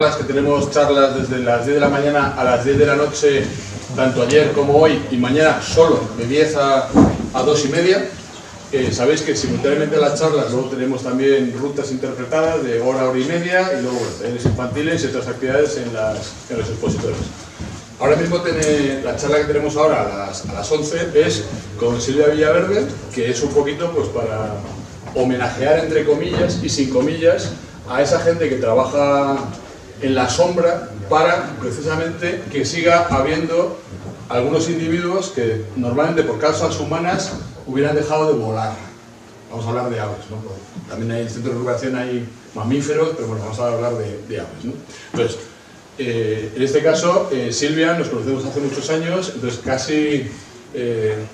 Que tenemos charlas desde las 10 de la mañana a las 10 de la noche, tanto ayer como hoy, y mañana solo de 10 a 2 y media. Sabéis que simultáneamente a las charlas luego tenemos también rutas interpretadas de hora y media, y luego talleres infantiles y otras actividades en los expositores. Ahora mismo la charla que tenemos ahora a las 11 es con Silvia Villaverde, que es un poquito pues para homenajear entre comillas y sin comillas a esa gente que trabaja en la sombra para precisamente que siga habiendo algunos individuos que normalmente por causas humanas hubieran dejado de volar. Vamos a hablar de aves, ¿no? También hay en el centro de recuperación hay mamíferos, pero bueno, vamos a hablar de aves, ¿no? Entonces, en este caso, Silvia, nos conocemos hace muchos años, entonces casi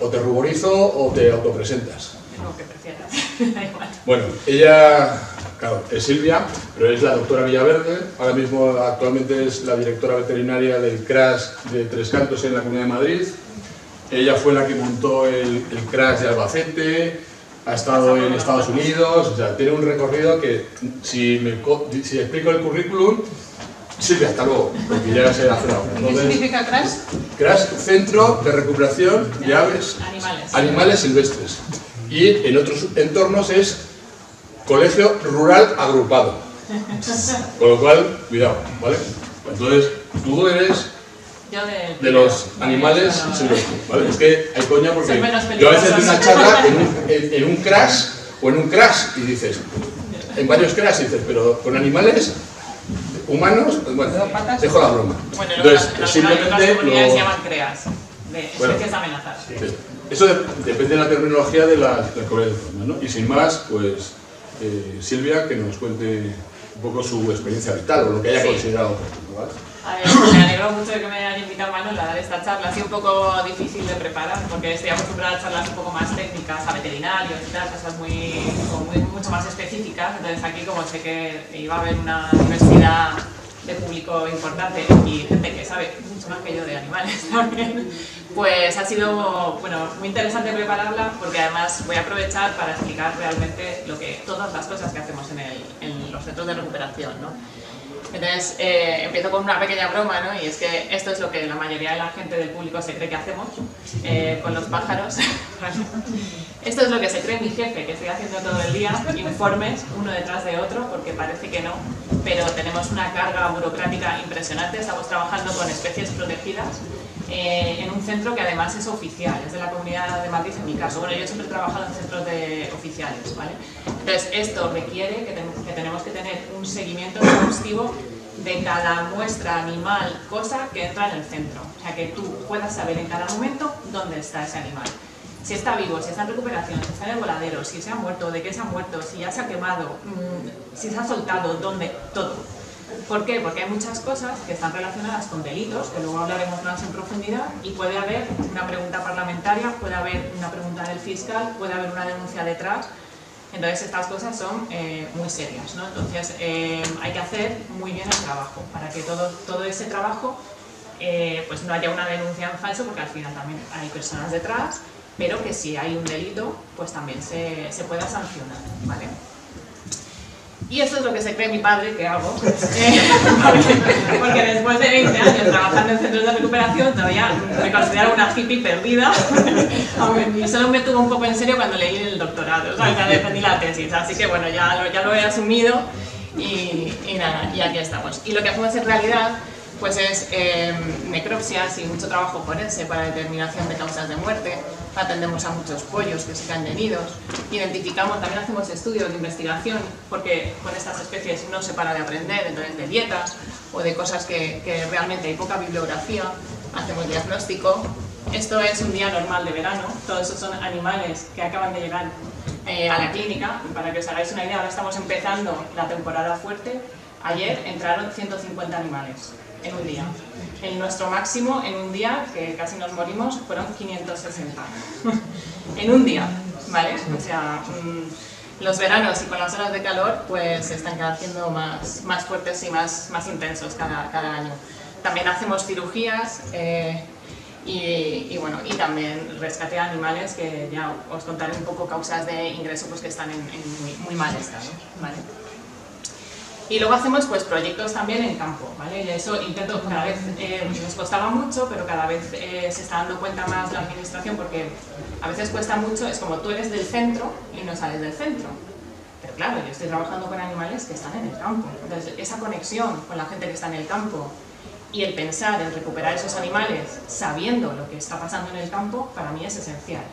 o te ruborizo o te autopresentas. Lo que prefieras, da igual. Bueno, ella, claro, es Silvia, pero es la doctora Villaverde. Ahora mismo, actualmente es la directora veterinaria del CRAS de Tres Cantos en la Comunidad de Madrid. Ella fue la que montó el CRAS de Albacete, ha estado en Estados Unidos, o sea, tiene un recorrido que, si explico el currículum, Silvia, hasta luego, porque ya se hace la hora. ¿Qué significa CRAS? CRAS, Centro de Recuperación de Aves Animales Silvestres. Y en otros entornos es Colegio Rural Agrupado. Con lo cual, cuidado, ¿vale? Entonces, tú eres de los animales silvestres, ¿vale? Es que hay coña porque yo a veces doy una charla en un crash o en un crash y dices, en varios crash y dices, pero con animales humanos, pues bueno, dejo la broma. Bueno, entonces, las simplemente comunidades se llaman CREAS, de especies amenazadas. Sí. Eso depende de la terminología de la comunidad de forma, ¿no? Y sin más, pues Silvia, que nos cuente un poco su experiencia vital o lo que haya considerado oportuno, ¿vale? A ver, me alegro mucho de que me hayan invitado a Manuel a dar esta charla. Ha sido un poco difícil de preparar porque estoy acostumbrada a charlas un poco más técnicas, a veterinarios y tal, cosas mucho más específicas. Entonces aquí, como sé que iba a haber una diversidad de público importante y gente que sabe mucho más que yo de animales también, pues ha sido muy interesante prepararla porque además voy a aprovechar para explicar realmente todas las cosas que hacemos en los centros de recuperación, ¿no? Entonces empiezo con una pequeña broma, ¿no? Y es que esto es lo que la mayoría de la gente del público se cree que hacemos con los pájaros. Esto es lo que se cree mi jefe, que estoy haciendo todo el día, informes uno detrás de otro, porque parece que no, pero tenemos una carga burocrática impresionante. Estamos trabajando con especies protegidas en un centro que además es oficial, es de la Comunidad de Madrid en mi caso. Bueno, yo siempre he trabajado en centros oficiales, ¿vale? Entonces esto requiere que tenemos que tener un seguimiento exhaustivo de cada muestra, animal, cosa que entra en el centro. O sea, que tú puedas saber en cada momento dónde está ese animal. Si está vivo, si está en recuperación, si está en el voladero, si se ha muerto, de qué se ha muerto, si ya se ha quemado, si se ha soltado, dónde, todo. ¿Por qué? Porque hay muchas cosas que están relacionadas con delitos, que luego hablaremos más en profundidad, y puede haber una pregunta parlamentaria, puede haber una pregunta del fiscal, puede haber una denuncia detrás. Entonces estas cosas son muy serias, ¿no? Entonces hay que hacer muy bien el trabajo para que todo ese trabajo pues no haya una denuncia en falso, porque al final también hay personas detrás, pero que si hay un delito pues también se pueda sancionar, ¿vale? Y esto es lo que se cree mi padre que hago, porque después de 20 años trabajando en centros de recuperación todavía me considero una hippie perdida, y solo me tuvo un poco en serio cuando leí el doctorado, o sea, cuando defendí la tesis, así que bueno, ya lo he asumido y nada, y aquí estamos. Y lo que hacemos en realidad pues es necropsias y mucho trabajo forense para determinación de causas de muerte. Atendemos a muchos pollos que se caen de nidos, identificamos, también hacemos estudios de investigación, porque con estas especies no se para de aprender, entonces de dietas o de cosas que realmente hay poca bibliografía, hacemos diagnóstico. Esto es un día normal de verano, todos esos son animales que acaban de llegar a la clínica. Para que os hagáis una idea, ahora estamos empezando la temporada fuerte. Ayer entraron 150 animales en un día. En nuestro máximo, en un día, que casi nos morimos, fueron 560. En un día, ¿vale? O sea, los veranos y con las horas de calor, pues se están haciendo más fuertes y más intensos cada año. También hacemos cirugías y también rescate de animales, que ya os contaré un poco causas de ingreso pues que están en muy mal estado, ¿vale? Y luego hacemos pues proyectos también en campo, ¿vale? Y eso intento, cada vez nos costaba mucho, pero cada vez se está dando cuenta más la administración, porque a veces cuesta mucho, es como tú eres del centro y no sales del centro. Pero claro, yo estoy trabajando con animales que están en el campo. Entonces, esa conexión con la gente que está en el campo y el pensar en recuperar esos animales sabiendo lo que está pasando en el campo, para mí es esencial.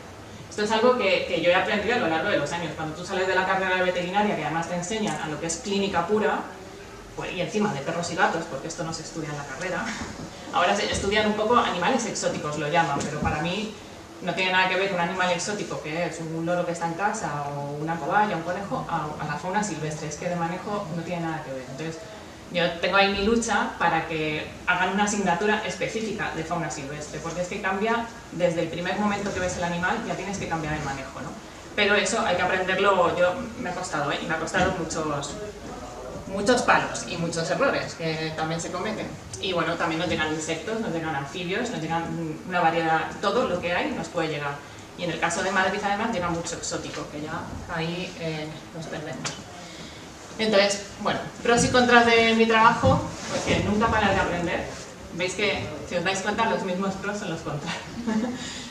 Esto es algo que yo he aprendido a lo largo de los años. Cuando tú sales de la carrera de veterinaria, que además te enseñan a lo que es clínica pura, pues, y encima de perros y gatos, porque esto no se estudia en la carrera, ahora se estudian un poco animales exóticos, lo llaman, pero para mí no tiene nada que ver un animal exótico, que es un loro que está en casa, o una cobaya, un conejo, a la fauna silvestre. Es que de manejo no tiene nada que ver. Entonces, yo tengo ahí mi lucha para que hagan una asignatura específica de fauna silvestre, porque es que cambia desde el primer momento que ves el animal, ya tienes que cambiar el manejo, ¿no? Pero eso hay que aprenderlo, me ha costado, y me ha costado muchos palos y muchos errores que también se cometen. Y bueno, también nos llegan insectos, nos llegan anfibios, nos llegan una variedad, todo lo que hay nos puede llegar. Y en el caso de Madrid además llega mucho exótico, que ya ahí nos perdemos. Entonces, bueno, pros y contras de mi trabajo, pues que nunca paras de aprender. Veis que, si os dais cuenta, los mismos pros son los contras.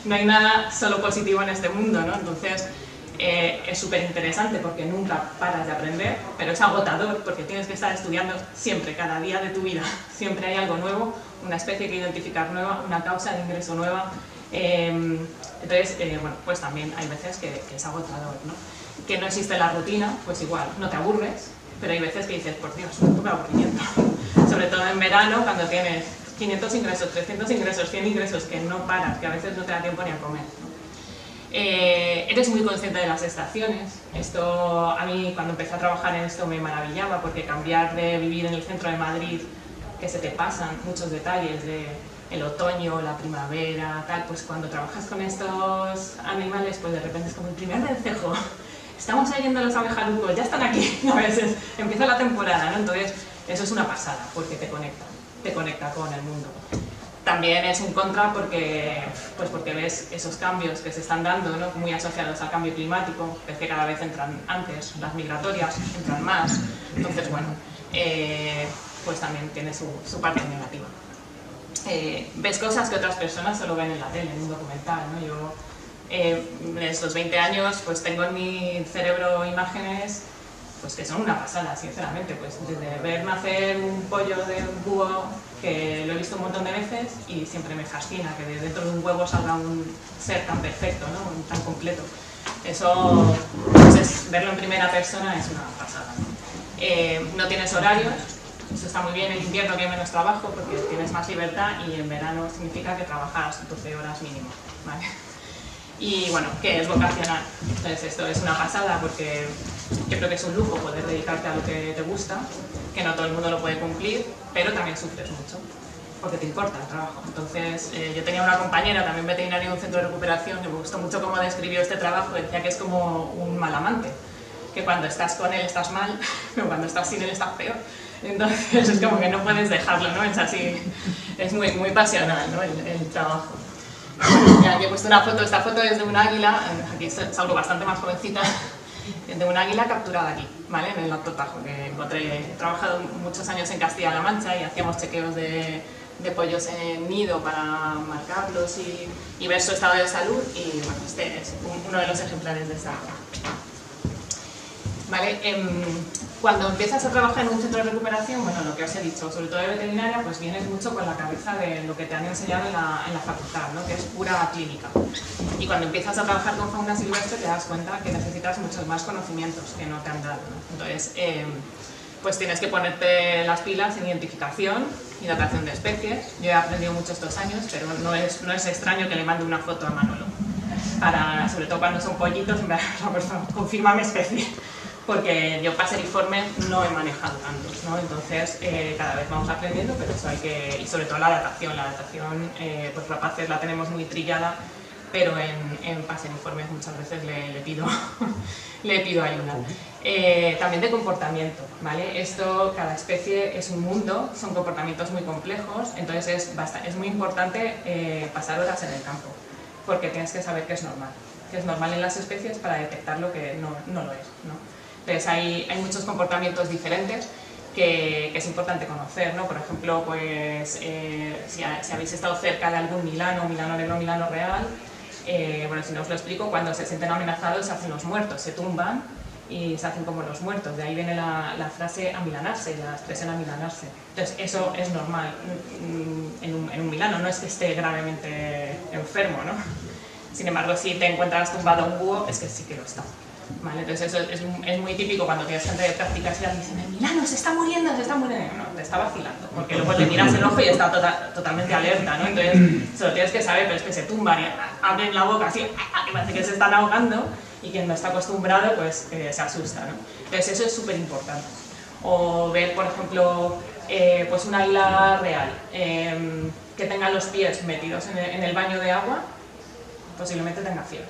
No hay nada solo positivo en este mundo, ¿no? Entonces, es súper interesante porque nunca paras de aprender, pero es agotador porque tienes que estar estudiando siempre, cada día de tu vida. Siempre hay algo nuevo, una especie que identificar nueva, una causa de ingreso nueva. Entonces, bueno, pues también hay veces que es agotador, ¿no? Que no existe la rutina, pues igual, no te aburres, pero hay veces que dices, por Dios, un poco de aburrimiento. Sobre todo en verano, cuando tienes 500 ingresos, 300 ingresos, 100 ingresos, que no paras, que a veces no te da tiempo ni a comer, ¿no? Eres muy consciente de las estaciones. Esto, a mí, cuando empecé a trabajar en esto, me maravillaba, porque cambiar de vivir en el centro de Madrid, que se te pasan muchos detalles de el otoño, la primavera, tal, pues cuando trabajas con estos animales, pues de repente es como el primer vencejo. Estamos oyendo los abejarucos, ya están aquí, a veces empieza la temporada, ¿no? Entonces, eso es una pasada, porque te conecta con el mundo. También es un contra porque ves esos cambios que se están dando, ¿no? Muy asociados al cambio climático, ves que cada vez entran antes, las migratorias entran más, entonces, bueno, pues también tiene su parte negativa. Ves cosas que otras personas solo ven en la tele, en un documental, ¿no? Yo, en estos 20 años, pues tengo en mi cerebro imágenes pues que son una pasada, sinceramente, pues desde ver nacer un pollo de un búho, que lo he visto un montón de veces y siempre me fascina que de dentro de un huevo salga un ser tan perfecto, ¿no? Tan completo. Eso, pues verlo en primera persona es una pasada, ¿no? No tienes horarios, eso está muy bien en invierno, que hay menos trabajo porque tienes más libertad, y en verano significa que trabajas 12 horas mínimo, ¿vale? Y bueno, que es vocacional. Entonces esto es una pasada porque yo creo que es un lujo poder dedicarte a lo que te gusta, que no todo el mundo lo puede cumplir, pero también sufres mucho porque te importa el trabajo. Entonces yo tenía una compañera, también veterinaria de un centro de recuperación, que me gustó mucho cómo describió este trabajo. Decía que es como un mal amante, que cuando estás con él estás mal, pero cuando estás sin él estás peor. Entonces es como que no puedes dejarlo, ¿no? Es así, es muy, muy pasional, ¿no? el trabajo. Aquí he puesto una foto, esta foto es de un águila, aquí salgo bastante más jovencita, de un águila capturada aquí, ¿vale? En el Alto Tajo, que encontré. He trabajado muchos años en Castilla-La Mancha y hacíamos chequeos de pollos en nido para marcarlos y ver su estado de salud, y bueno, este es uno de los ejemplares de esta. ¿Vale? Cuando empiezas a trabajar en un centro de recuperación, bueno, lo que os he dicho, sobre todo de veterinaria, pues vienes mucho con la cabeza de lo que te han enseñado en la facultad, ¿no? Que es pura clínica. Y cuando empiezas a trabajar con fauna silvestre te das cuenta que necesitas muchos más conocimientos que no te han dado, ¿no? Entonces, pues tienes que ponerte las pilas en identificación y datación de especies. Yo he aprendido mucho estos años, pero no es extraño que le mande una foto a Manolo. Sobre todo cuando son pollitos, confírmame especie. Porque yo paseriformes no he manejado tantos, ¿no? Entonces cada vez vamos aprendiendo, pero eso hay que... Y sobre todo la datación, pues rapaces la tenemos muy trillada, pero en paseriformes muchas veces le pido ayuda. También de comportamiento, ¿vale? Cada especie es un mundo, son comportamientos muy complejos, entonces es muy importante pasar horas en el campo, porque tienes que saber que es normal en las especies para detectar lo que no lo es, ¿no? Entonces hay muchos comportamientos diferentes que es importante conocer, ¿no? Por ejemplo, pues, si habéis estado cerca de algún Milano, Milano Negro, Milano Real, bueno, si no os lo explico, cuando se sienten amenazados se hacen los muertos, se tumban y se hacen como los muertos. De ahí viene la frase amilanarse, la expresión amilanarse. Entonces, eso es normal en un milano, no es que esté gravemente enfermo, ¿no? Sin embargo, si te encuentras tumbado a un búho, es que sí que lo está. ¿Vale? Entonces, eso es muy típico cuando tienes gente de prácticas y dicen, el milano se está muriendo, se está muriendo. No, te está vacilando, porque luego le miras el ojo y está totalmente alerta, ¿no? Entonces, se lo tienes que saber, pero es que se tumban y abren la boca así, que parece que se están ahogando, y quien no está acostumbrado, pues se asusta, ¿no? Entonces, eso es súper importante. O ver, por ejemplo, pues un águila real, que tenga los pies metidos en el baño de agua, posiblemente tenga fiebre.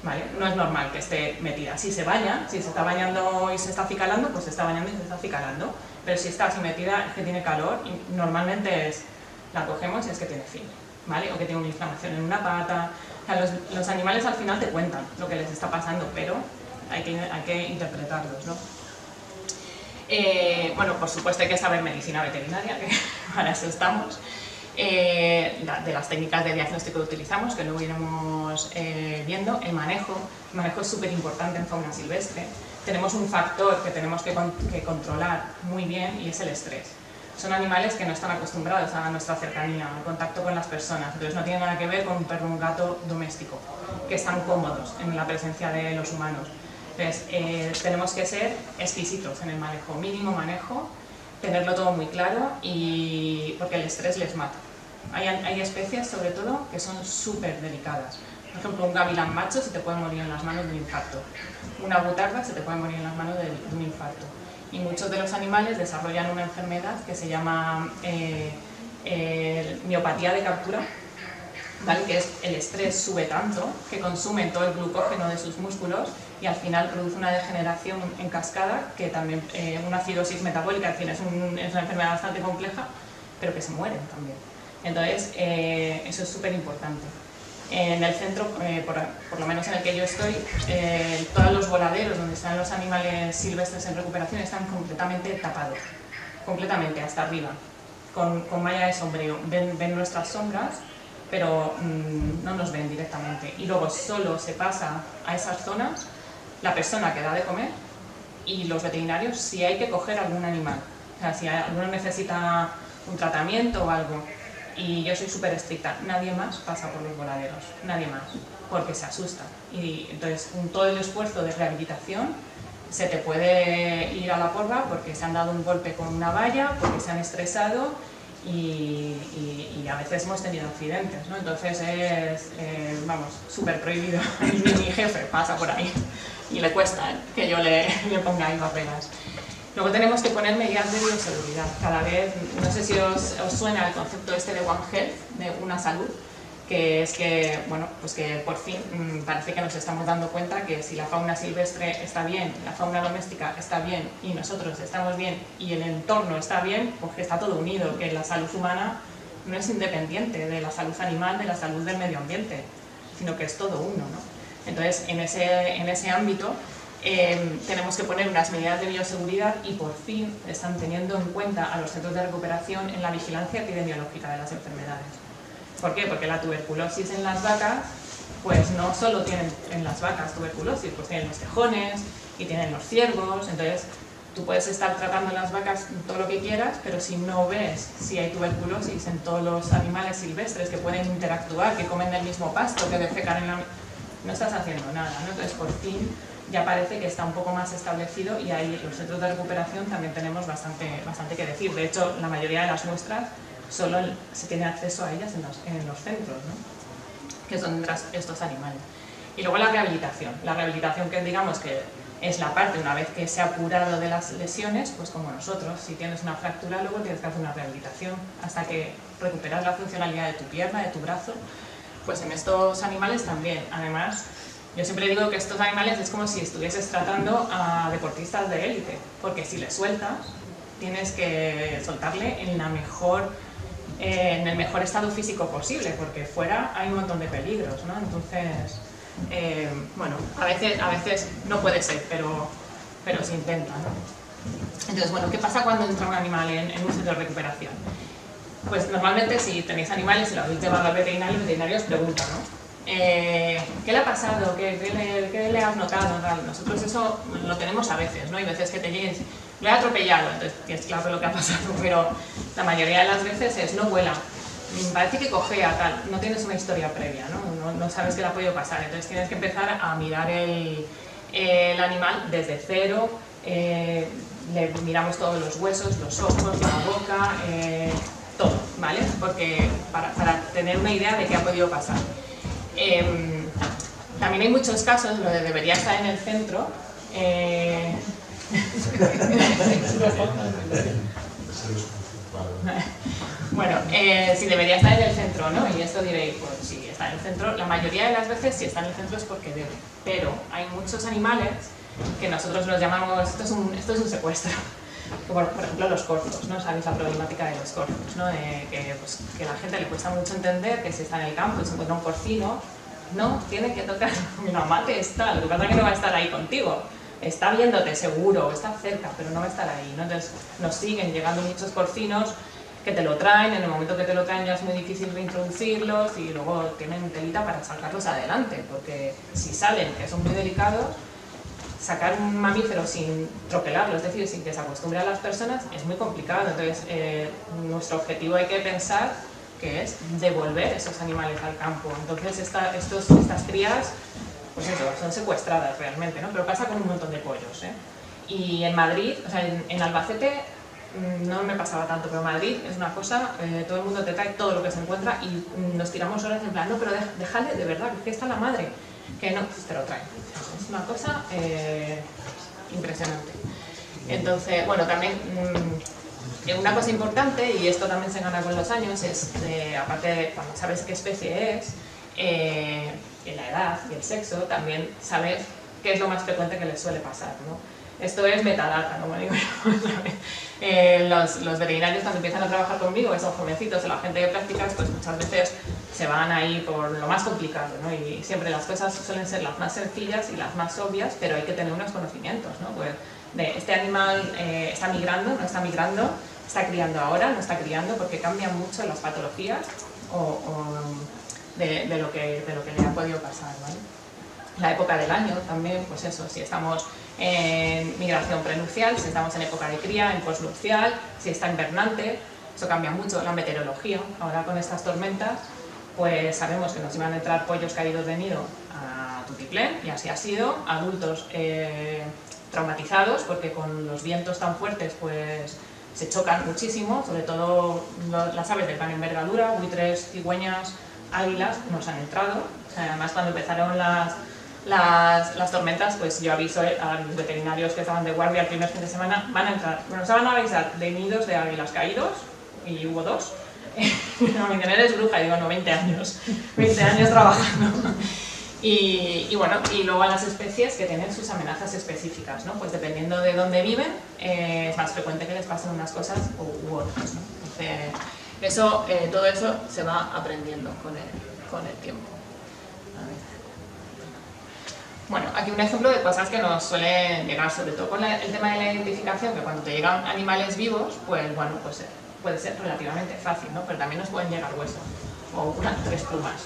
¿Vale? No es normal que esté metida. Si se baña, si se está bañando y se está acicalando, pues se está bañando y se está acicalando. Pero si está así metida, es que tiene calor y normalmente la cogemos y es que tiene fiebre, ¿vale? O que tiene una inflamación en una pata. O sea, los animales al final te cuentan lo que les está pasando, pero hay que interpretarlos, ¿no? Bueno, por supuesto hay que saber medicina veterinaria, que para eso estamos. De las técnicas de diagnóstico que utilizamos, que luego iremos viendo. El manejo es súper importante en fauna silvestre. Tenemos un factor que tenemos que controlar muy bien y es el estrés. Son animales que no están acostumbrados a nuestra cercanía, al contacto con las personas, entonces no tiene nada que ver con un perro o un gato doméstico, que están cómodos en la presencia de los humanos. Entonces tenemos que ser exquisitos en el manejo, mínimo manejo, tenerlo todo muy claro, porque el estrés les mata. Hay especies, sobre todo, que son súper delicadas. Por ejemplo, un gavilán macho se te puede morir en las manos de un infarto. Una butarda se te puede morir en las manos de un infarto. Y muchos de los animales desarrollan una enfermedad que se llama miopatía de captura, ¿vale? Que es el estrés sube tanto que consumen todo el glucógeno de sus músculos y al final produce una degeneración en cascada, que también una acidosis metabólica, en fin, es una enfermedad bastante compleja, pero que se mueren también. Entonces, eso es súper importante. En el centro, por lo menos en el que yo estoy, todos los voladeros donde están los animales silvestres en recuperación están completamente tapados, completamente hasta arriba, con malla de sombrero. Ven nuestras sombras, pero no nos ven directamente. Y luego solo se pasa a esas zonas la persona que da de comer y los veterinarios si hay que coger algún animal. O sea, si alguno necesita un tratamiento o algo. Y yo soy súper estricta, nadie más pasa por los voladeros, nadie más, porque se asusta. Y entonces, con todo el esfuerzo de rehabilitación, se te puede ir a la porra porque se han dado un golpe con una valla, porque se han estresado y a veces hemos tenido accidentes, ¿no? Entonces vamos, súper prohibido. Mi jefe pasa por ahí y le cuesta que yo le ponga ahí barreras. Luego tenemos que poner medidas de bioseguridad. Cada vez, no sé si os suena el concepto este de One Health, de una salud, que es que, bueno, pues que por fin parece que nos estamos dando cuenta que si la fauna silvestre está bien, la fauna doméstica está bien y nosotros estamos bien y el entorno está bien, pues que está todo unido, que la salud humana no es independiente de la salud animal, de la salud del medio ambiente, sino que es todo uno, ¿no? Entonces, en ese ámbito, tenemos que poner unas medidas de bioseguridad y por fin están teniendo en cuenta a los centros de recuperación en la vigilancia epidemiológica de las enfermedades. ¿Por qué? Porque la tuberculosis en las vacas, pues no solo tienen en las vacas tuberculosis, pues tienen los tejones y tienen los ciervos. Entonces tú puedes estar tratando las vacas todo lo que quieras, pero si no ves si hay tuberculosis en todos los animales silvestres que pueden interactuar, que comen del mismo pasto, que defecan en la... no estás haciendo nada, ¿no? Entonces por fin ya parece que está un poco más establecido y ahí los centros de recuperación también tenemos bastante que decir. De hecho, la mayoría de las muestras solo se tiene acceso a ellas en los centros, ¿no? Que son estos animales. Y luego la rehabilitación que digamos que es la parte, una vez que se ha curado de las lesiones, pues como nosotros, si tienes una fractura luego tienes que hacer una rehabilitación hasta que recuperas la funcionalidad de tu pierna, de tu brazo. Pues en estos animales también. Además, yo siempre digo que estos animales es como si estuvieses tratando a deportistas de élite, porque si les sueltas, tienes que soltarle en el mejor estado físico posible, porque fuera hay un montón de peligros, ¿no? Entonces, bueno, a veces no puede ser, pero se intenta, ¿no? Entonces, bueno, ¿qué pasa cuando entra un animal en un centro de recuperación? Pues normalmente si tenéis animales y lo habéis llevado al veterinario, el veterinario os pregunta, ¿no? ¿Qué le ha pasado? ¿Qué le has notado? Nosotros eso lo tenemos a veces, ¿no? Hay veces que te lleguen, lo he atropellado, entonces tienes claro lo que ha pasado, pero la mayoría de las veces es no vuela, parece que cojea, tal, no tienes una historia previa, no sabes qué le ha podido pasar, entonces tienes que empezar a mirar el animal desde cero, le miramos todos los huesos, los ojos, la boca, todo, ¿vale? Porque para tener una idea de qué ha podido pasar. También hay muchos casos donde debería estar en el centro. Bueno, si debería estar en el centro, ¿no? Y esto diréis, pues si está en el centro, la mayoría de las veces si está en el centro es porque debe. Pero hay muchos animales que nosotros los llamamos, esto es un secuestro. Por ejemplo, los corzos, ¿no? Sabéis la problemática de los corzos, ¿no? Que la gente le cuesta mucho entender que si está en el campo y se encuentra un porcino, no tiene que tocar, mi mamá te está, lo que pasa es que no va a estar ahí contigo, está viéndote seguro, está cerca, pero no va a estar ahí, ¿no? Entonces nos siguen llegando muchos porcinos que te lo traen, en el momento que te lo traen ya es muy difícil reintroducirlos y luego tienen telita para sacarlos adelante, porque si salen, que son muy delicados, sacar un mamífero sin tropelarlo, es decir, sin que se acostumbre a las personas, es muy complicado. Entonces, nuestro objetivo hay que pensar que es devolver esos animales al campo. Entonces, estas crías, pues eso, son secuestradas realmente, ¿no? Pero pasa con un montón de pollos, ¿eh? Y en Madrid, o sea, en Albacete no me pasaba tanto, pero en Madrid es una cosa, todo el mundo te trae todo lo que se encuentra y nos tiramos horas en plan, no, pero déjale, de verdad, que está la madre, que no, pues te lo traen. Es una cosa impresionante. Entonces, bueno, también una cosa importante, y esto también se gana con los años, es, aparte de cuando sabes qué especie es, la edad y el sexo, también sabes qué es lo más frecuente que les suele pasar, ¿no? Esto es metadata, como digo yo. Los veterinarios cuando empiezan a trabajar conmigo, que son jovencitos, la gente de prácticas, pues muchas veces se van ahí por lo más complicado, ¿no? Y siempre las cosas suelen ser las más sencillas y las más obvias, pero hay que tener unos conocimientos, ¿no? Pues de este animal está migrando, no está migrando, está criando ahora, no está criando, porque cambian mucho las patologías de lo que le ha podido pasar, ¿vale? La época del año también, pues eso, si estamos en migración prenupcial, si estamos en época de cría, en postnupcial, si está invernante, eso cambia mucho. La meteorología, ahora con estas tormentas, pues sabemos que nos iban a entrar pollos caídos de nido a tutiplén, y así ha sido, adultos traumatizados, porque con los vientos tan fuertes, pues se chocan muchísimo, sobre todo las aves de gran envergadura, buitres, cigüeñas, águilas, nos han entrado. Además, cuando empezaron las tormentas, pues yo aviso a los veterinarios que estaban de guardia el primer fin de semana, van a entrar, bueno, se van a avisar de nidos de águilas caídos, y hubo 2. No, mi tener es bruja, digo, no, 20 años trabajando. Y bueno, y luego a las especies que tienen sus amenazas específicas, ¿no? Pues dependiendo de dónde viven, es más frecuente que les pasen unas cosas u otras, ¿no? Entonces, todo eso se va aprendiendo con el tiempo. A ver. Bueno, aquí un ejemplo de cosas que nos suelen llegar, sobre todo con el tema de la identificación, que cuando te llegan animales vivos, pues bueno, pues puede ser relativamente fácil, ¿no? Pero también nos pueden llegar huesos, o 3 plumas,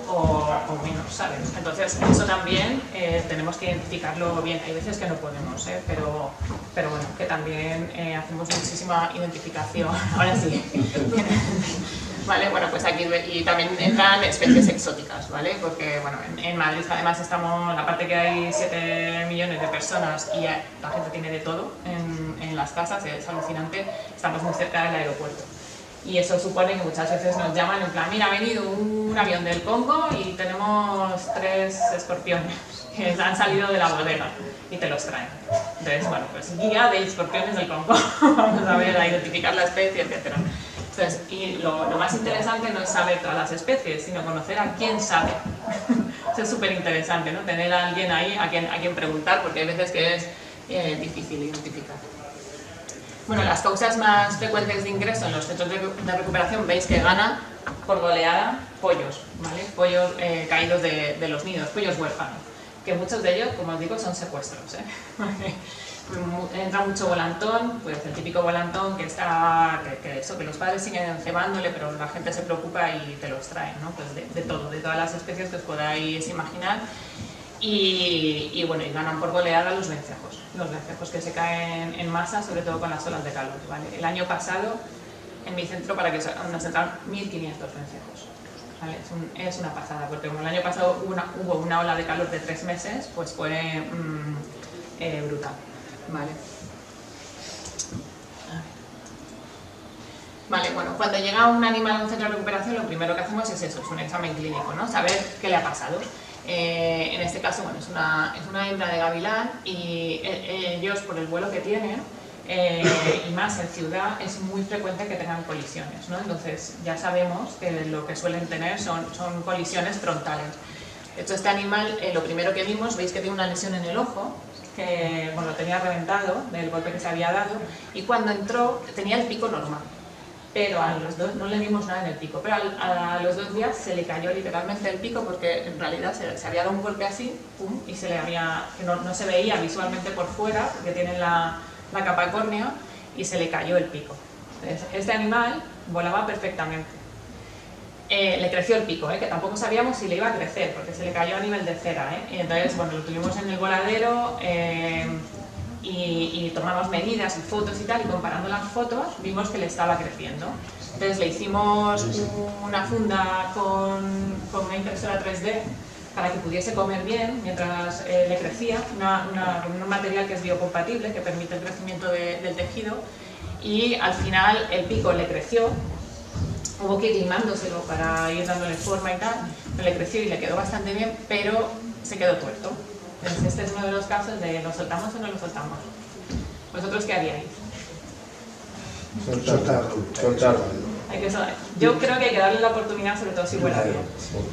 o menos, ¿sabes? Entonces, eso también tenemos que identificarlo bien. Hay veces que no podemos, pero bueno, que también hacemos muchísima identificación. Ahora sí. Vale, bueno, pues aquí y también entran especies exóticas, ¿vale? Porque, bueno, en Madrid además estamos, aparte que hay 7 millones de personas y la gente tiene de todo en las casas, es alucinante, estamos muy cerca del aeropuerto. Y eso supone que muchas veces nos llaman en plan, mira, ha venido un avión del Congo y tenemos 3 escorpiones que han salido de la bodega y te los traen. Entonces, bueno, pues guía de escorpiones del Congo, vamos a ver, a identificar la especie, etc. Entonces, y lo más interesante no es saber todas las especies, sino conocer a quién sabe. Eso es súper interesante, ¿no? Tener a alguien ahí a quien preguntar, porque hay veces que es difícil identificar. Bueno, las causas más frecuentes de ingreso en los centros de recuperación veis que gana por goleada pollos, ¿vale? Pollos caídos de los nidos, pollos huérfanos, que muchos de ellos, como os digo, son secuestros, ¿eh? entra mucho volantón, pues el típico volantón que está, que los padres siguen cebándole, pero la gente se preocupa y te los trae, ¿no? Pues de todo, de todas las especies que os podáis imaginar. Y bueno, y ganan por goleada los vencejos que se caen en masa, sobre todo con las olas de calor, ¿vale? El año pasado, en mi centro, para que nos entraron 1.500 vencejos. ¿Vale? Es una pasada, porque como el año pasado hubo una ola de calor de 3 meses, pues fue brutal. Vale. Vale, bueno, cuando llega un animal a un centro de recuperación, lo primero que hacemos es eso, es un examen clínico, ¿no? Saber qué le ha pasado. En este caso, bueno, es una hembra de gavilán y ellos, por el vuelo que tienen, y más en ciudad, es muy frecuente que tengan colisiones, ¿no? Entonces ya sabemos que lo que suelen tener son colisiones frontales. De hecho, este animal, lo primero que vimos, veis que tiene una lesión en el ojo, que bueno, lo tenía reventado del golpe que se había dado, y cuando entró tenía el pico normal, pero a los dos no le vimos nada en el pico, pero a los 2 días se le cayó literalmente el pico, porque en realidad se había dado un golpe así, pum, y se le había, que no se veía visualmente por fuera, porque tiene la capa córnea, y se le cayó el pico. Entonces, este animal volaba perfectamente. Le creció el pico, que tampoco sabíamos si le iba a crecer, porque se le cayó a nivel de cera, y entonces, bueno, lo tuvimos en el voladero y tomamos medidas y fotos y tal, y comparando las fotos vimos que le estaba creciendo. Entonces le hicimos una funda con una impresora 3D para que pudiese comer bien mientras le crecía, un material que es biocompatible, que permite el crecimiento del tejido, y al final el pico le creció. Hubo que ir limándoselo para ir dándole forma y tal, pero le creció y le quedó bastante bien, pero se quedó tuerto. Entonces este es uno de los casos de ¿lo soltamos o no lo soltamos? ¿Vosotros qué haríais? Soltarlo. Yo creo que hay que darle la oportunidad, sobre todo si vuela bien.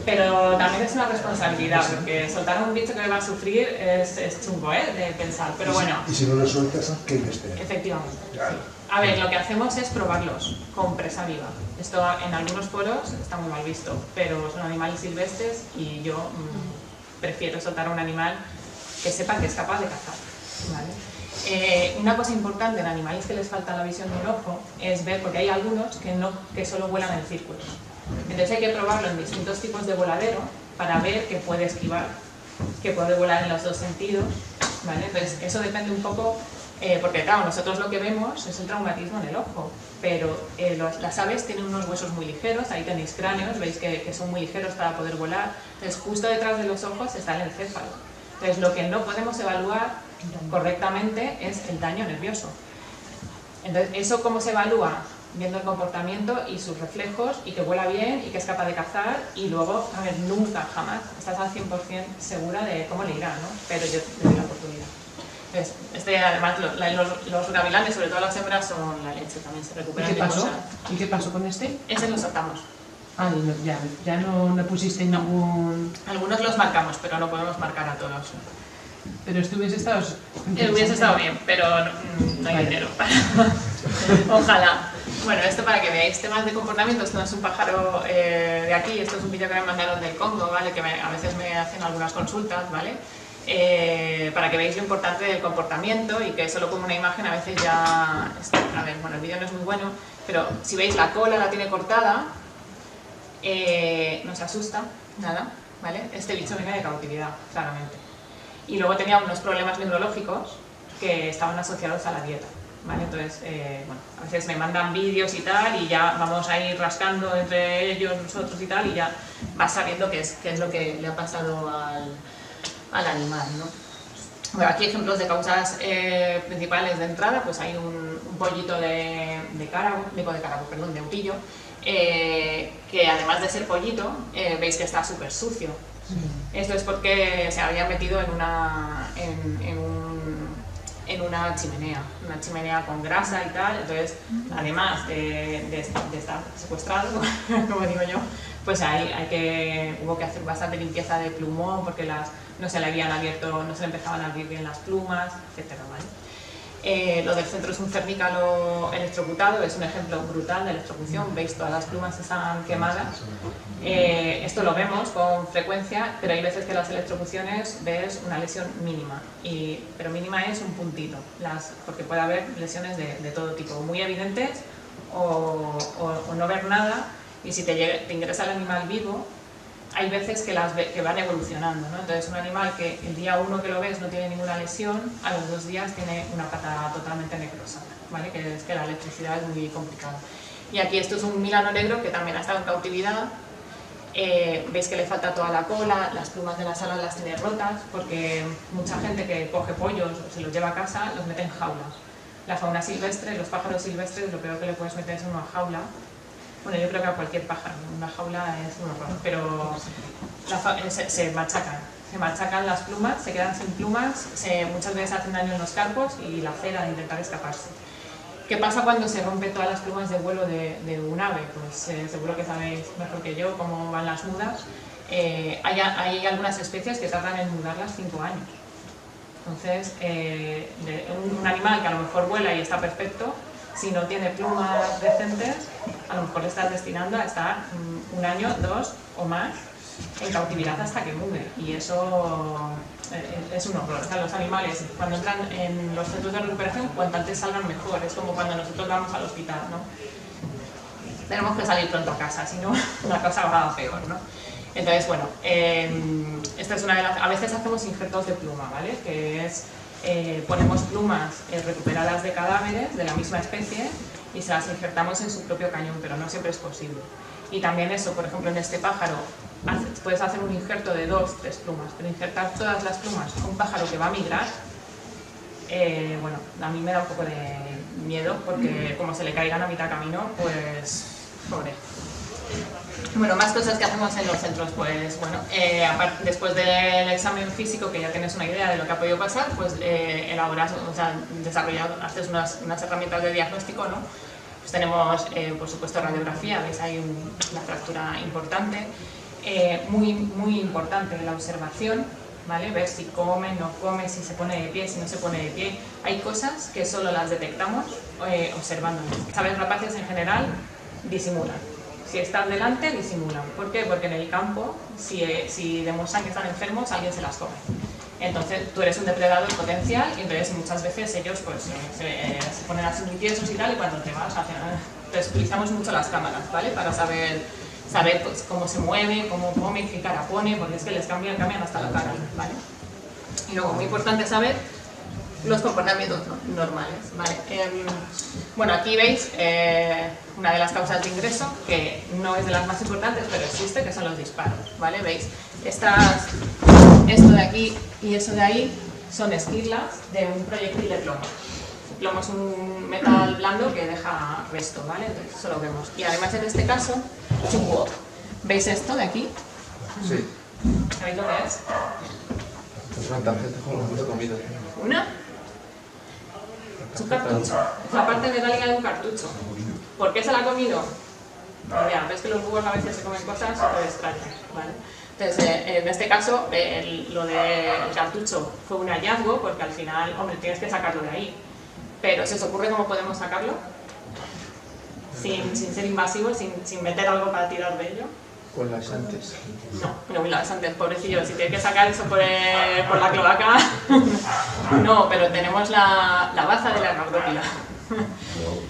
Pero también es una responsabilidad, porque soltar a un bicho que va a sufrir es chungo, de pensar. Pero bueno. Y si no lo sueltas, ¿qué investigas? Efectivamente. Claro. A ver, lo que hacemos es probarlos con presa viva. Esto en algunos foros está muy mal visto, pero son animales silvestres y yo prefiero soltar a un animal que sepa que es capaz de cazar, ¿vale? Una cosa importante en animales que les falta la visión de un ojo es ver, porque hay algunos que solo vuelan en círculos. Entonces hay que probarlo en distintos tipos de voladero para ver que puede esquivar, que puede volar en los 2 sentidos, ¿vale? Entonces eso depende un poco, porque claro, nosotros lo que vemos es el traumatismo en el ojo, pero las aves tienen unos huesos muy ligeros, ahí tenéis cráneos, veis que son muy ligeros para poder volar, entonces justo detrás de los ojos está el encéfalo. Entonces lo que no podemos evaluar correctamente es el daño nervioso. Entonces, ¿eso cómo se evalúa? Viendo el comportamiento y sus reflejos, y que vuela bien y que es capaz de cazar, y luego, a ver, nunca, jamás estás al 100% segura de cómo le irá, ¿no? Pero yo te doy la oportunidad. Entonces, además, los gavilanes, sobre todo las hembras, son la leche, también se recuperan. ¿Y qué pasó con este? Ese lo soltamos. Ah, ya no le pusiste ningún... Algunos los marcamos, pero no podemos marcar a todos. Pero hubiese estado... Hubiese estado bien, pero no hay dinero para... Ojalá. Bueno, esto para que veáis temas de comportamiento. Esto no es un pájaro de aquí, esto es un vídeo que me mandaron del Congo, ¿vale? Que a veces me hacen algunas consultas, ¿vale? Para que veáis lo importante del comportamiento y que solo con una imagen a veces ya... A ver, bueno, el vídeo no es muy bueno, pero si veis la cola la tiene cortada, no se asusta, nada, ¿vale? Este bicho viene de cautividad, claramente. Y luego tenía unos problemas neurológicos que estaban asociados a la dieta, ¿vale? Entonces, bueno, a veces me mandan vídeos y tal, y ya vamos a ir rascando entre ellos, nosotros y tal, y ya vas sabiendo qué es lo que le ha pasado al animal, ¿no? Bueno, aquí ejemplos de causas principales de entrada, pues hay un pollito de utillo, que además de ser pollito, veis que está súper sucio. Esto es porque se había metido en una chimenea con grasa y tal. Entonces, además de estar secuestrado, como digo yo, pues hubo que hacer bastante limpieza de plumón porque no se le habían abierto, no se le empezaban a abrir bien las plumas, etcétera, ¿vale? Lo del centro es un cernícalo electrocutado, es un ejemplo brutal de electrocución, veis todas las plumas están quemadas. Esto lo vemos con frecuencia, pero hay veces que las electrocuciones ves una lesión mínima, pero mínima es un puntito, porque puede haber lesiones de todo tipo, muy evidentes o no ver nada, y si te ingresa el animal vivo, hay veces que van evolucionando, ¿no? Entonces un animal que el día 1 que lo ves no tiene ninguna lesión, a los 2 días tiene una pata totalmente necrosa, ¿vale? Que es que la electricidad es muy complicada. Y aquí esto es un Milano negro que también ha estado en cautividad. Veis que le falta toda la cola, las plumas de las alas las tiene rotas, porque mucha gente que coge pollos o se los lleva a casa los mete en jaulas. La fauna silvestre, los pájaros silvestres, lo peor que le puedes meter es en una jaula. Bueno, yo creo que a cualquier pájaro, una jaula es un horror, pero se machacan las plumas, se quedan sin plumas, muchas veces hacen daño en los carpos y la cera de intentar escaparse. ¿Qué pasa cuando se rompen todas las plumas de vuelo de un ave? Pues seguro que sabéis mejor que yo cómo van las mudas. Hay algunas especies que tardan en mudarlas 5 años. Entonces, un animal que a lo mejor vuela y está perfecto, si no tiene plumas decentes, a lo mejor le estás destinando a estar 1 año, 2 o más en cautividad hasta que mude, y eso es un horror. O sea, los animales cuando entran en los centros de recuperación, cuanto antes salgan mejor, es como cuando nosotros vamos al hospital, ¿no? Tenemos que salir pronto a casa, si no la cosa va a peor, ¿no? Entonces, bueno, esta es una de las... A veces hacemos injertos de pluma, ¿vale? Que es... ponemos plumas recuperadas de cadáveres de la misma especie y se las injertamos en su propio cañón, pero no siempre es posible. Y también eso, por ejemplo, en este pájaro, puedes hacer un injerto de 2, 3 plumas, pero injertar todas las plumas a un pájaro que va a migrar, bueno, a mí me da un poco de miedo, porque como se le caigan a mitad camino, pues, pobre. Bueno, más cosas que hacemos en los centros, pues bueno, después del examen físico, que ya tienes una idea de lo que ha podido pasar, pues elaboras, o sea, haces unas herramientas de diagnóstico, ¿no? Pues tenemos, por supuesto, radiografía, veis hay una fractura importante, muy importante la observación, ¿vale? Ver si come, no come, si se pone de pie, si no se pone de pie. Hay cosas que solo las detectamos observándolas. Aves rapaces en general disimulan. Si están delante, disimulan. ¿Por qué? Porque en el campo, si demuestran que están enfermos, alguien se las come. Entonces, tú eres un depredador potencial y entonces muchas veces ellos pues, se ponen así muy tiesos y tal, y cuando te vas, entonces utilizamos mucho las cámaras, ¿vale? Para saber pues, cómo se mueve, cómo come, qué cara pone, porque es que les cambian hasta la cara, ¿vale? Y luego, muy importante saber los comportamientos normales, ¿vale? Bueno, aquí veis una de las causas de ingreso, que no es de las más importantes, pero existe, que son los disparos, ¿vale? Veis, esto de aquí y eso de ahí son esquirlas de un proyectil de plomo. El plomo es un metal blando que deja resto, ¿vale? Entonces eso lo vemos. Y además en este caso, es un wok. ¿Veis esto de aquí? Sí. ¿Sabéis lo que es? Es una tarjeta con una puta comida. ¿Una? Es un cartucho. Es la parte metálica de un cartucho. ¿Por qué se la ha comido? Ya, ves que los búhos a veces se comen cosas súper extrañas, ¿vale? Entonces, en este caso, lo del cartucho fue un hallazgo, porque al final, hombre, tienes que sacarlo de ahí. Pero, ¿se os ocurre cómo podemos sacarlo? Sin ser invasivos, sin meter algo para tirar de ello. Con laxantes. No muy laxantes, pobrecillo, si tienes que sacar eso por la cloaca. No, pero tenemos la baza de la agrópila.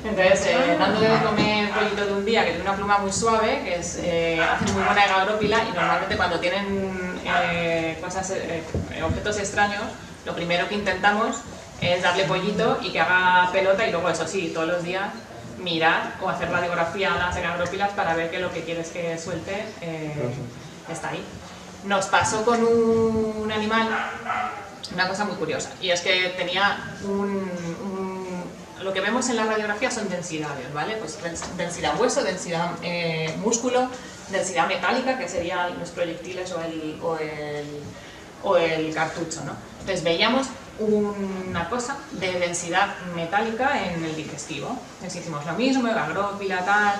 Entonces, dándole de comer pollito de un día que tiene una pluma muy suave, que hacen muy buena agrópila, y normalmente cuando tienen objetos extraños, lo primero que intentamos es darle pollito y que haga pelota, y luego, eso sí, todos los días mirar o hacer radiografía a las agrópilas para ver que lo que quieres que suelte está ahí. Nos pasó con un animal una cosa muy curiosa, y es que tenía lo que vemos en la radiografía son densidades, ¿vale? Pues densidad hueso, densidad músculo, densidad metálica, que serían los proyectiles o el cartucho, ¿no? Entonces veíamos una cosa de densidad metálica en el digestivo. Entonces hicimos lo mismo, el agrópila, tal,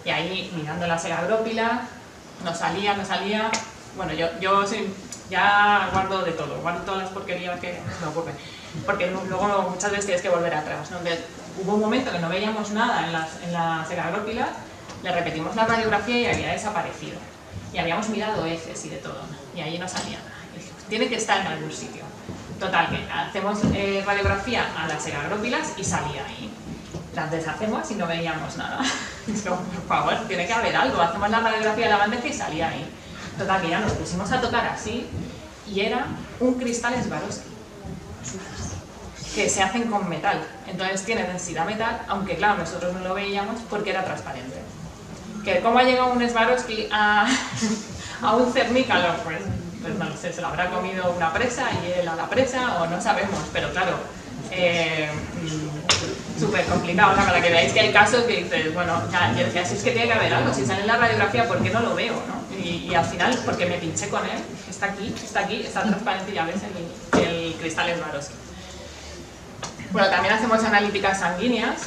y ahí mirando la agrópila, no salía. Bueno, yo ya guardo de todo, guardo todas las porquerías que me ocurren. porque luego muchas veces tienes que volver atrás, ¿no? Entonces, hubo un momento que no veíamos nada en las segagrópilas, le repetimos la radiografía y había desaparecido. Y habíamos mirado heces y de todo, y ahí no salía nada. Y dijimos, tiene que estar en algún sitio. Total, que hacemos radiografía a las segagrópilas y salía ahí. Las deshacemos y no veíamos nada. Digo, por favor, tiene que haber algo. Hacemos la radiografía de la bandeja y salía ahí. Total, que ya nos pusimos a tocar así y era un cristal Swarovski que se hacen con metal. Entonces tiene densidad metal, aunque claro, nosotros no lo veíamos porque era transparente. ¿Que ¿Cómo ha llegado un Swarovski a un cernícalo? Pues no lo sé, se lo habrá comido una presa y él a la presa, o no sabemos, pero claro, súper complicado. O sea, para que veáis que hay casos que dices, bueno, ya, yo decía, si es que tiene que haber algo, si sale en la radiografía, ¿por qué no lo veo? ¿No? Y al final, porque me pinché con él, está aquí, está transparente y ya ves el cristal Swarovski. Bueno, también hacemos analíticas sanguíneas.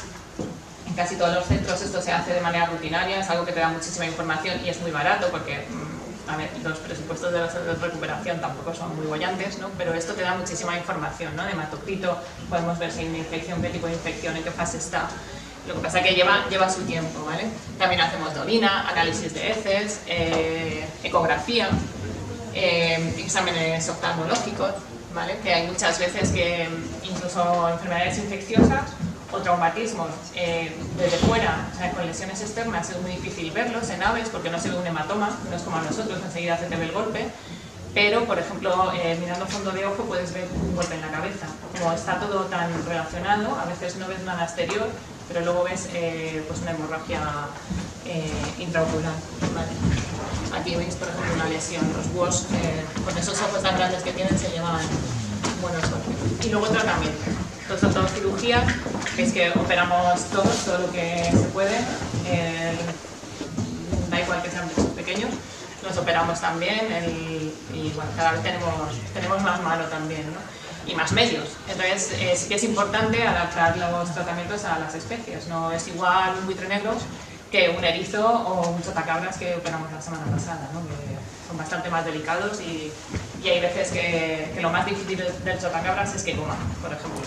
En casi todos los centros esto se hace de manera rutinaria, es algo que te da muchísima información y es muy barato porque a ver, los presupuestos de la recuperación tampoco son muy bollantes, ¿no? Pero esto te da muchísima información, ¿no? De hematocrito, podemos ver si hay una infección, qué tipo de infección, en qué fase está. Lo que pasa es que lleva su tiempo, ¿vale? También hacemos orina, análisis de heces, ecografía, exámenes oftalmológicos, ¿vale? Que hay muchas veces que incluso enfermedades infecciosas o traumatismos desde fuera, o sea, con lesiones externas es muy difícil verlos en aves porque no se ve un hematoma, no es como a nosotros, enseguida se te ve el golpe, pero por ejemplo mirando fondo de ojo puedes ver un golpe en la cabeza. Como está todo tan relacionado, a veces no ves nada exterior, pero luego ves pues una hemorragia intraocular, ¿vale? Aquí veis por ejemplo una lesión, los búhos con esos ojos tan grandes que tienen se llevan buenos golpes. Y luego tratamiento. Entonces son todas cirugías, veis que operamos todo lo que se puede, da igual que sean pequeños, los operamos también y bueno, cada vez tenemos más mano también, ¿no? Y más medios. Entonces sí que es importante adaptar los tratamientos a las especies, no es igual un buitre negro que un erizo o un chotacabras que operamos la semana pasada, ¿no? Que son bastante más delicados y hay veces que lo más difícil del chotacabras es que coma, por ejemplo.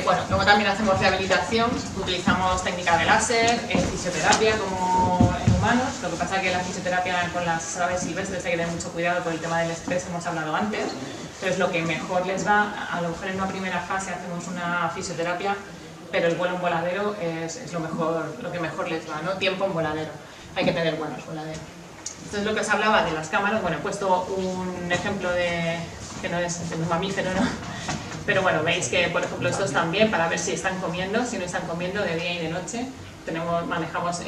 Bueno, luego también hacemos rehabilitación, utilizamos técnica de láser, fisioterapia como en humanos. Lo que pasa es que la fisioterapia con las aves silvestres hay que tener mucho cuidado por el tema del estrés que hemos hablado antes. Entonces lo que mejor les va, a lo mejor en una primera fase hacemos una fisioterapia, pero el vuelo en voladero es lo que mejor les va, ¿no? Tiempo en voladero, hay que tener buenos voladeros. Entonces lo que os hablaba de las cámaras, bueno, he puesto un ejemplo que no es de un mamífero, ¿no? Pero bueno, veis que, por ejemplo, estos también, para ver si están comiendo, si no están comiendo de día y de noche. Manejamos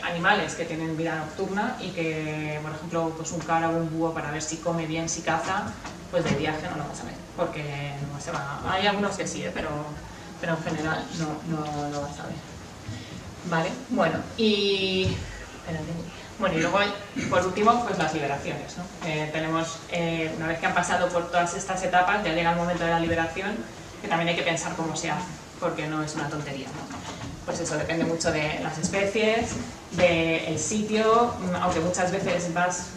animales que tienen vida nocturna y que, por ejemplo, pues un cara o un búho para ver si come bien, si caza, pues de viaje no lo vas a ver, porque no se va. Hay algunos que sí, pero en general no lo vas a ver. Vale, bueno, y luego, por último, pues las liberaciones, ¿no? Tenemos, una vez que han pasado por todas estas etapas, ya llega el momento de la liberación, que también hay que pensar cómo se hace, porque no es una tontería, ¿no? Pues eso depende mucho de las especies, del sitio, aunque muchas veces vas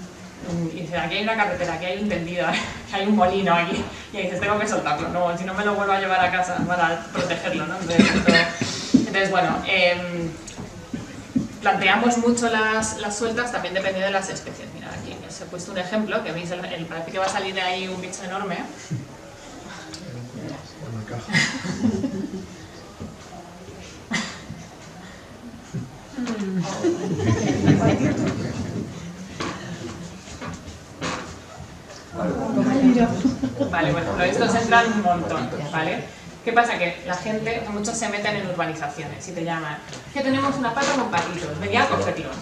y dices, aquí hay una carretera, aquí hay un tendido, aquí hay un molino aquí, y dices, tengo que soltarlo, no, si no me lo vuelvo a llevar a casa para protegerlo, ¿no? Entonces bueno, planteamos mucho las sueltas también dependiendo de las especies. Mirad, aquí os he puesto un ejemplo, que veis, parece que va a salir de ahí un bicho enorme. Una caja. Vale, bueno, estos entran un montón, ¿vale? ¿Qué pasa? Que la gente, muchos se meten en urbanizaciones y te llaman, que tenemos una pata con patitos, venía a cogerlos.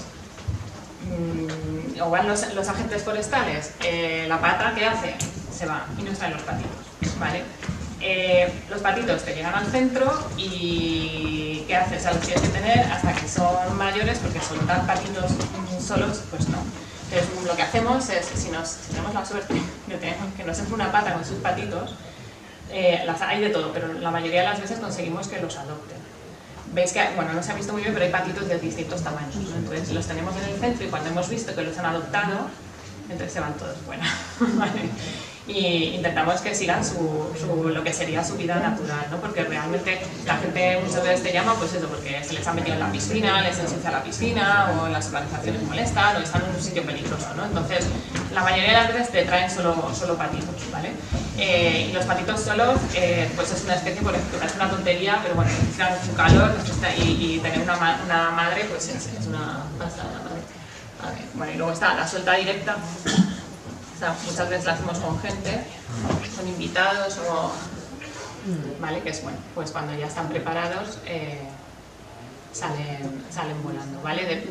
O van los agentes forestales, la pata, ¿qué hace? Se va y no traen los patitos, ¿vale? Los patitos te llegan al centro y ¿qué haces? Los tienes que tener hasta que son mayores, porque soltar patitos solos, pues no. Entonces lo que hacemos es, si tenemos la suerte de tener que nos entre una pata con sus patitos, hay de todo, pero la mayoría de las veces conseguimos que los adopten. Veis que, bueno, no se ha visto muy bien, pero hay patitos de distintos tamaños, ¿no? Entonces los tenemos en el centro y cuando hemos visto que los han adoptado, entonces se van todos fuera, ¿vale? y intentamos que sigan lo que sería su vida natural, ¿no? Porque realmente la gente muchas veces te llama pues eso, porque se les ha metido en la piscina, les ensucia la piscina, o las organizaciones molestan, o están en un sitio peligroso, ¿no? Entonces, la mayoría de las veces te traen solo patitos, ¿vale? Y los patitos solos, pues es una especie, por ejemplo, es una tontería, pero bueno, necesitan mucho calor, y tener una madre, pues es una pasada, ¿vale? Bueno, y luego está la suelta directa. O sea, muchas veces la hacemos con gente, con invitados, ¿vale? Que es bueno, pues cuando ya están preparados salen volando, ¿vale?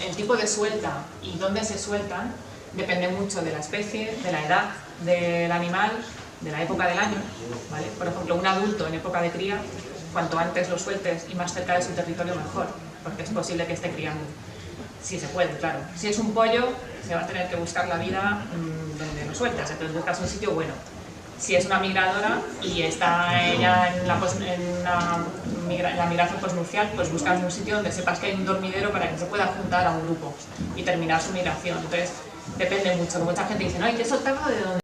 El tipo de suelta y dónde se sueltan depende mucho de la especie, de la edad del animal, de la época del año, ¿vale? Por ejemplo, un adulto en época de cría, cuanto antes lo sueltes y más cerca de su territorio mejor, porque es posible que esté criando. Si se puede, claro. Si es un pollo, se va a tener que buscar la vida donde lo sueltas, entonces buscas un sitio bueno. Si es una migradora y está ella en la migración posnupcial, pues buscas un sitio donde sepas que hay un dormidero para que se pueda juntar a un grupo y terminar su migración. Entonces, depende mucho. Mucha gente dice, no, hay que soltarlo de donde